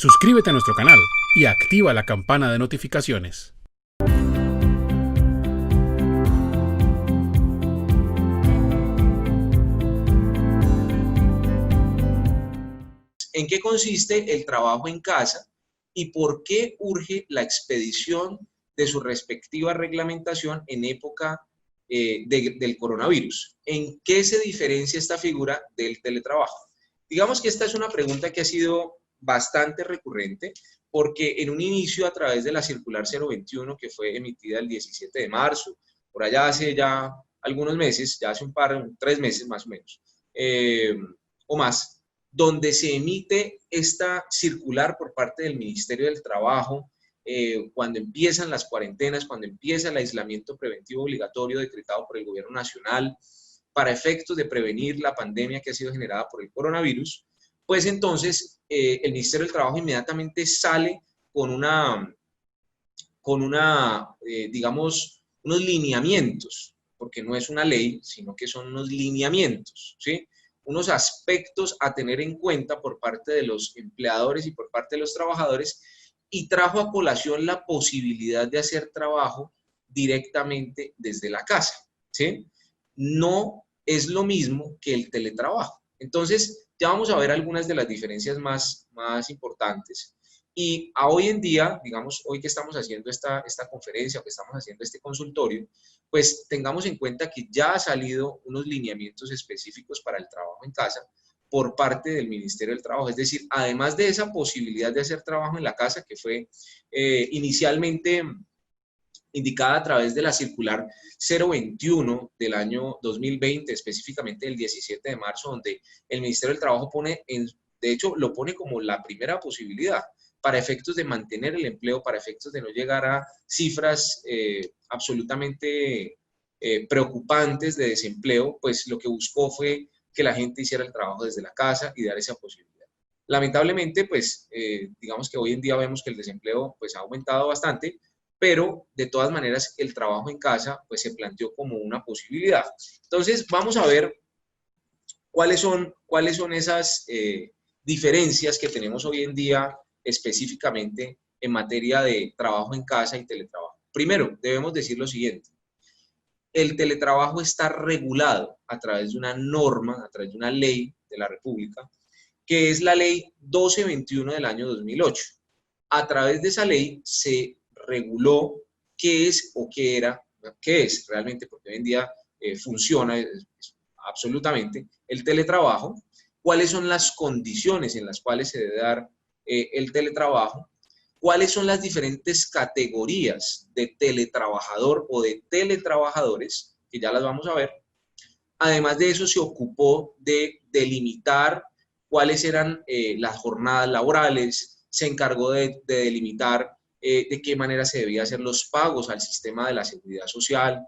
Suscríbete a nuestro canal y activa la campana de notificaciones. ¿En qué consiste el trabajo en casa y por qué urge la expedición de su respectiva reglamentación en época del coronavirus? ¿En qué se diferencia esta figura del teletrabajo? Digamos que esta es una pregunta que ha sido bastante recurrente porque en un inicio a través de la circular 021 que fue emitida el 17 de marzo, por allá hace ya algunos meses, ya hace 3 meses más o menos, o más, donde se emite esta circular por parte del Ministerio del Trabajo, cuando empiezan las cuarentenas, cuando empieza el aislamiento preventivo obligatorio decretado por el gobierno nacional para efectos de prevenir la pandemia que ha sido generada por el coronavirus, pues entonces el Ministerio del Trabajo inmediatamente sale con digamos, unos lineamientos, porque no es una ley, sino que son unos lineamientos, ¿sí? Unos aspectos a tener en cuenta por parte de los empleadores y por parte de los trabajadores, y trajo a colación la posibilidad de hacer trabajo directamente desde la casa, ¿sí? No es lo mismo que el teletrabajo. Entonces, ya vamos a ver algunas de las diferencias más importantes. Y a hoy en día, digamos, hoy que estamos haciendo esta conferencia, que estamos haciendo este consultorio, pues tengamos en cuenta que ya ha salido unos lineamientos específicos para el trabajo en casa por parte del Ministerio del Trabajo. Es decir, además de esa posibilidad de hacer trabajo en la casa, que fue inicialmente indicada a través de la circular 021 del año 2020, específicamente el 17 de marzo, donde el Ministerio del Trabajo pone, de hecho, lo pone como la primera posibilidad para efectos de mantener el empleo, para efectos de no llegar a cifras absolutamente preocupantes de desempleo, pues lo que buscó fue que la gente hiciera el trabajo desde la casa y dar esa posibilidad. Lamentablemente, pues digamos que hoy en día vemos que el desempleo pues ha aumentado bastante, pero de todas maneras el trabajo en casa pues se planteó como una posibilidad. Entonces vamos a ver cuáles son esas diferencias que tenemos hoy en día específicamente en materia de trabajo en casa y teletrabajo. Primero, debemos decir lo siguiente: el teletrabajo está regulado a través de una norma, a través de una ley de la República, que es la ley 1221 del año 2008. A través de esa ley se reguló qué es o qué es realmente, porque hoy en día funciona absolutamente el teletrabajo, cuáles son las condiciones en las cuales se debe dar el teletrabajo, cuáles son las diferentes categorías de teletrabajador o de teletrabajadores, que ya las vamos a ver. Además de eso, se ocupó de delimitar cuáles eran las jornadas laborales, se encargó de delimitar de qué manera se debían hacer los pagos al sistema de la seguridad social,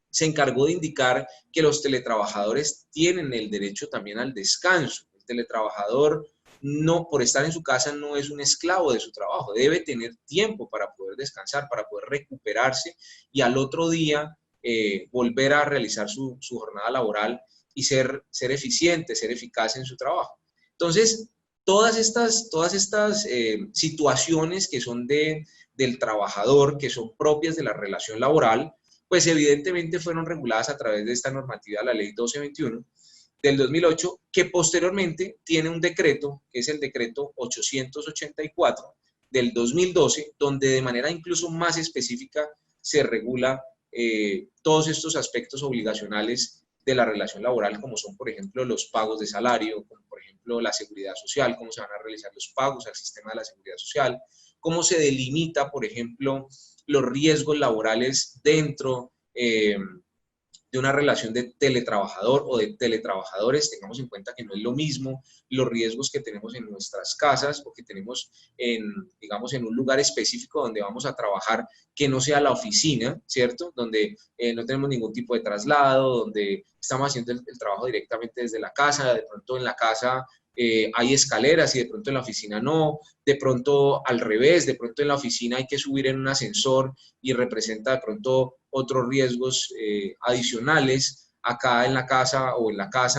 se encargó de indicar que los teletrabajadores tienen el derecho también al descanso. El teletrabajador, no, por estar en su casa, no es un esclavo de su trabajo, debe tener tiempo para poder descansar, para poder recuperarse y al otro día volver a realizar su jornada laboral y ser eficiente, ser eficaz en su trabajo. Entonces, todas estas situaciones que son del trabajador, que son propias de la relación laboral, pues evidentemente fueron reguladas a través de esta normativa, la ley 1221 del 2008, que posteriormente tiene un decreto, que es el decreto 884 del 2012, donde de manera incluso más específica se regula todos estos aspectos obligacionales de la relación laboral, como son, por ejemplo, los pagos de salario, como por ejemplo la seguridad social, cómo se van a realizar los pagos al sistema de la seguridad social, cómo se delimita, por ejemplo, los riesgos laborales dentro de una relación de teletrabajador o de teletrabajadores. Tengamos en cuenta que no es lo mismo los riesgos que tenemos en nuestras casas o que tenemos digamos, en un lugar específico donde vamos a trabajar que no sea la oficina, ¿cierto? Donde no tenemos ningún tipo de traslado, donde estamos haciendo el trabajo directamente desde la casa. De pronto en la casa hay escaleras y de pronto en la oficina no, de pronto al revés, de pronto en la oficina hay que subir en un ascensor y representa de pronto otros riesgos adicionales. Acá en la casa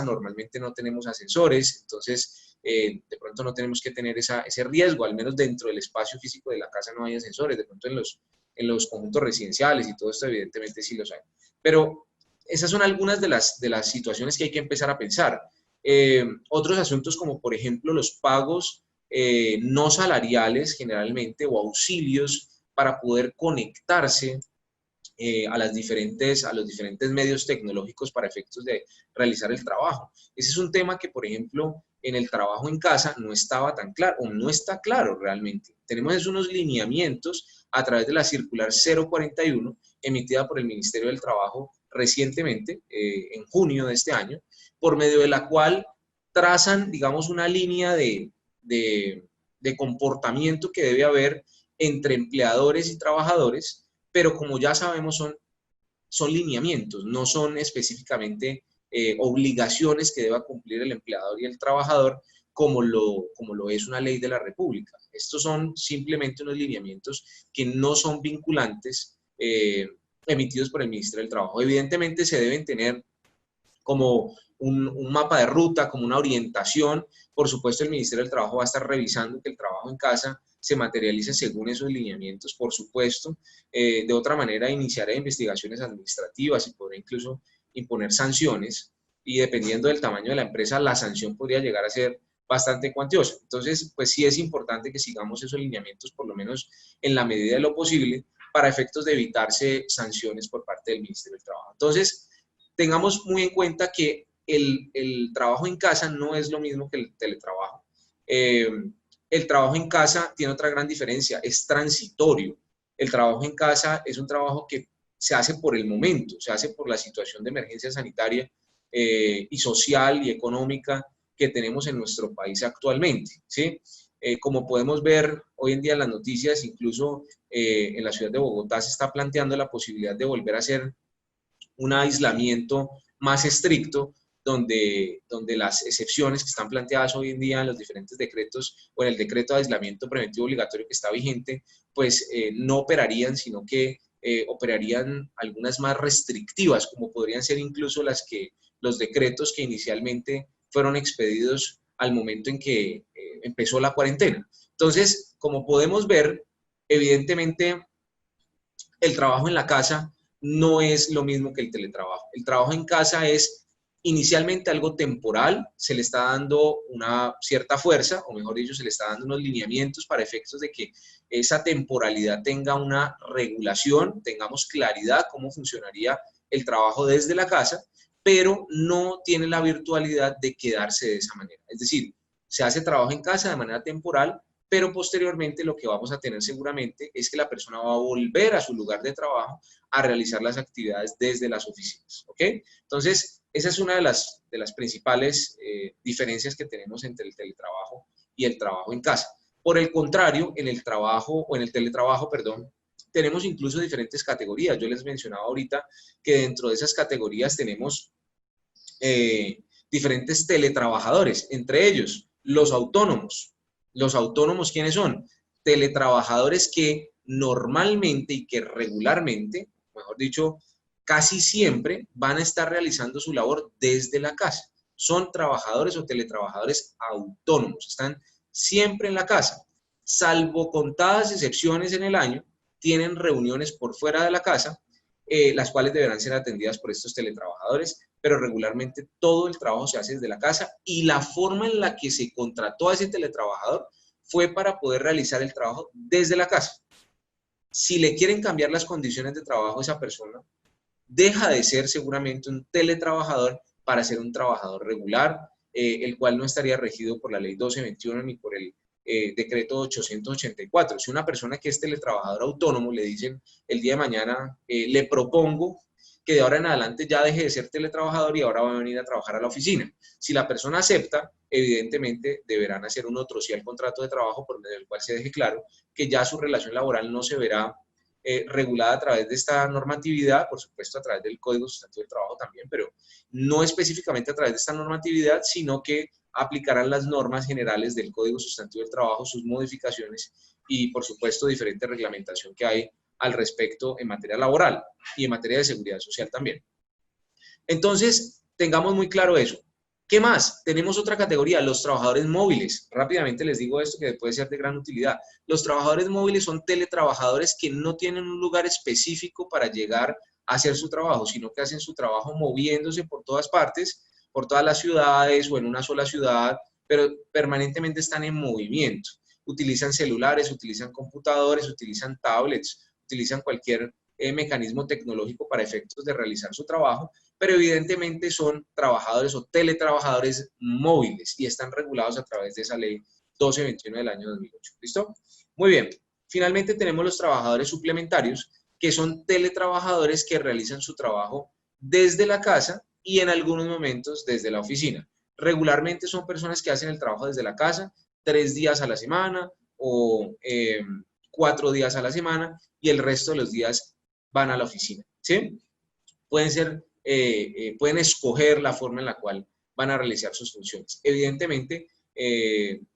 normalmente no tenemos ascensores, entonces de pronto no tenemos que tener ese riesgo, al menos dentro del espacio físico de la casa no hay ascensores, de pronto en los conjuntos residenciales y todo esto evidentemente sí los hay. Pero esas son algunas de las situaciones que hay que empezar a pensar. Otros asuntos como por ejemplo los pagos no salariales generalmente o auxilios para poder conectarse a los diferentes medios tecnológicos para efectos de realizar el trabajo. Ese es un tema que, por ejemplo, en el trabajo en casa no estaba tan claro, o no está claro realmente. Tenemos unos lineamientos a través de la circular 041, emitida por el Ministerio del Trabajo recientemente, en junio de este año, por medio de la cual trazan, digamos, una línea de comportamiento que debe haber entre empleadores y trabajadores, pero como ya sabemos son lineamientos, no son específicamente obligaciones que deba cumplir el empleador y el trabajador como lo es una ley de la República. Estos son simplemente unos lineamientos que no son vinculantes emitidos por el Ministerio del Trabajo. Evidentemente se deben tener como un mapa de ruta, como una orientación. Por supuesto, el Ministerio del Trabajo va a estar revisando que el trabajo en casa se materialice según esos lineamientos, por supuesto. De otra manera, iniciará investigaciones administrativas y podrá incluso imponer sanciones, y dependiendo del tamaño de la empresa, la sanción podría llegar a ser bastante cuantiosa. Entonces, pues sí es importante que sigamos esos lineamientos, por lo menos en la medida de lo posible, para efectos de evitarse sanciones por parte del Ministerio del Trabajo. Entonces, tengamos muy en cuenta que el trabajo en casa no es lo mismo que el teletrabajo. El trabajo en casa tiene otra gran diferencia, es transitorio. El trabajo en casa es un trabajo que se hace por el momento, se hace por la situación de emergencia sanitaria y social y económica que tenemos en nuestro país actualmente, ¿sí? Como podemos ver hoy en día en las noticias, incluso en la ciudad de Bogotá se está planteando la posibilidad de volver a hacer un aislamiento más estricto, donde las excepciones que están planteadas hoy en día en los diferentes decretos o en el decreto de aislamiento preventivo obligatorio que está vigente, pues no operarían, sino que operarían algunas más restrictivas, como podrían ser incluso los decretos que inicialmente fueron expedidos al momento en que empezó la cuarentena. Entonces, como podemos ver, evidentemente el trabajo en la casa no es lo mismo que el teletrabajo. El trabajo en casa es inicialmente algo temporal, se le está dando una cierta fuerza, o mejor dicho, se le está dando unos lineamientos para efectos de que esa temporalidad tenga una regulación, tengamos claridad cómo funcionaría el trabajo desde la casa, pero no tiene la virtualidad de quedarse de esa manera. Es decir, se hace trabajo en casa de manera temporal, pero posteriormente lo que vamos a tener seguramente es que la persona va a volver a su lugar de trabajo a realizar las actividades desde las oficinas, ¿ok? Entonces, esa es una de las principales diferencias que tenemos entre el teletrabajo y el trabajo en casa. Por el contrario, en el trabajo, o en el teletrabajo, perdón, tenemos incluso diferentes categorías. Yo les mencionaba ahorita que dentro de esas categorías tenemos diferentes teletrabajadores, entre ellos los autónomos. ¿Los autónomos quiénes son? Teletrabajadores que normalmente y que regularmente, mejor dicho, casi siempre van a estar realizando su labor desde la casa. Son trabajadores o teletrabajadores autónomos, están siempre en la casa, salvo contadas excepciones en el año, tienen reuniones por fuera de la casa, las cuales deberán ser atendidas por estos teletrabajadores, pero regularmente todo el trabajo se hace desde la casa, y la forma en la que se contrató a ese teletrabajador fue para poder realizar el trabajo desde la casa. Si le quieren cambiar las condiciones de trabajo a esa persona, deja de ser seguramente un teletrabajador para ser un trabajador regular, el cual no estaría regido por la ley 1221 ni por el decreto 884. Si una persona que es teletrabajador autónomo le dicen el día de mañana, le propongo que de ahora en adelante ya deje de ser teletrabajador y ahora va a venir a trabajar a la oficina. Si la persona acepta, evidentemente deberán hacer un otro sí al contrato de trabajo por medio del cual se deje claro que ya su relación laboral no se verá regulada a través de esta normatividad, por supuesto a través del Código Sustantivo del Trabajo también, pero no específicamente a través de esta normatividad, sino que aplicarán las normas generales del Código Sustantivo del Trabajo, sus modificaciones y, por supuesto, diferente reglamentación que hay al respecto en materia laboral y en materia de seguridad social también. Entonces, tengamos muy claro eso. ¿Qué más? Tenemos otra categoría, los trabajadores móviles. Rápidamente les digo esto que puede ser de gran utilidad. Los trabajadores móviles son teletrabajadores que no tienen un lugar específico para llegar a hacer su trabajo, sino que hacen su trabajo moviéndose por todas partes, por todas las ciudades o en una sola ciudad, pero permanentemente están en movimiento. Utilizan celulares, utilizan computadores, utilizan tablets, utilizan cualquier mecanismo tecnológico para efectos de realizar su trabajo, pero evidentemente son trabajadores o teletrabajadores móviles y están regulados a través de esa ley 1221 del año 2008. ¿Listo? Muy bien. Finalmente tenemos los trabajadores suplementarios, que son teletrabajadores que realizan su trabajo desde la casa y en algunos momentos desde la oficina. Regularmente son personas que hacen el trabajo desde la casa 3 días a la semana o 4 días a la semana y el resto de los días van a la oficina. ¿Sí? Pueden escoger la forma en la cual van a realizar sus funciones. Evidentemente,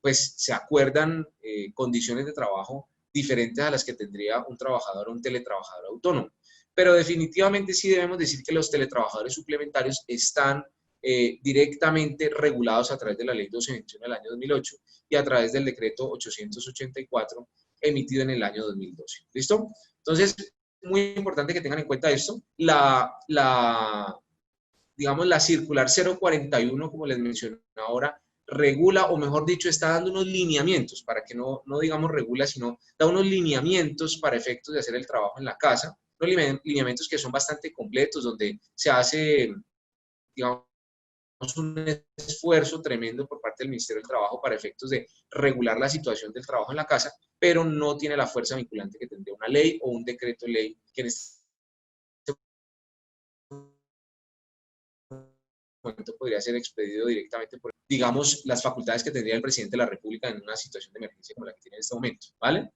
pues se acuerdan condiciones de trabajo diferentes a las que tendría un trabajador o un teletrabajador autónomo. Pero definitivamente sí debemos decir que los teletrabajadores suplementarios están directamente regulados a través de la ley 1221 del año 2008 y a través del decreto 884 emitido en el año 2012. ¿Listo? Entonces, muy importante que tengan en cuenta esto. Digamos, la circular 041, como les mencioné ahora, regula, o mejor dicho, está dando unos lineamientos, para que no digamos regula, sino da unos lineamientos para efectos de hacer el trabajo en la casa, unos lineamientos que son bastante completos, donde se hace, digamos, un esfuerzo tremendo por parte del Ministerio del Trabajo para efectos de regular la situación del trabajo en la casa, pero no tiene la fuerza vinculante que tendría una ley o un decreto ley que en este momento podría ser expedido directamente por, digamos, las facultades que tendría el presidente de la República en una situación de emergencia como la que tiene en este momento, ¿vale?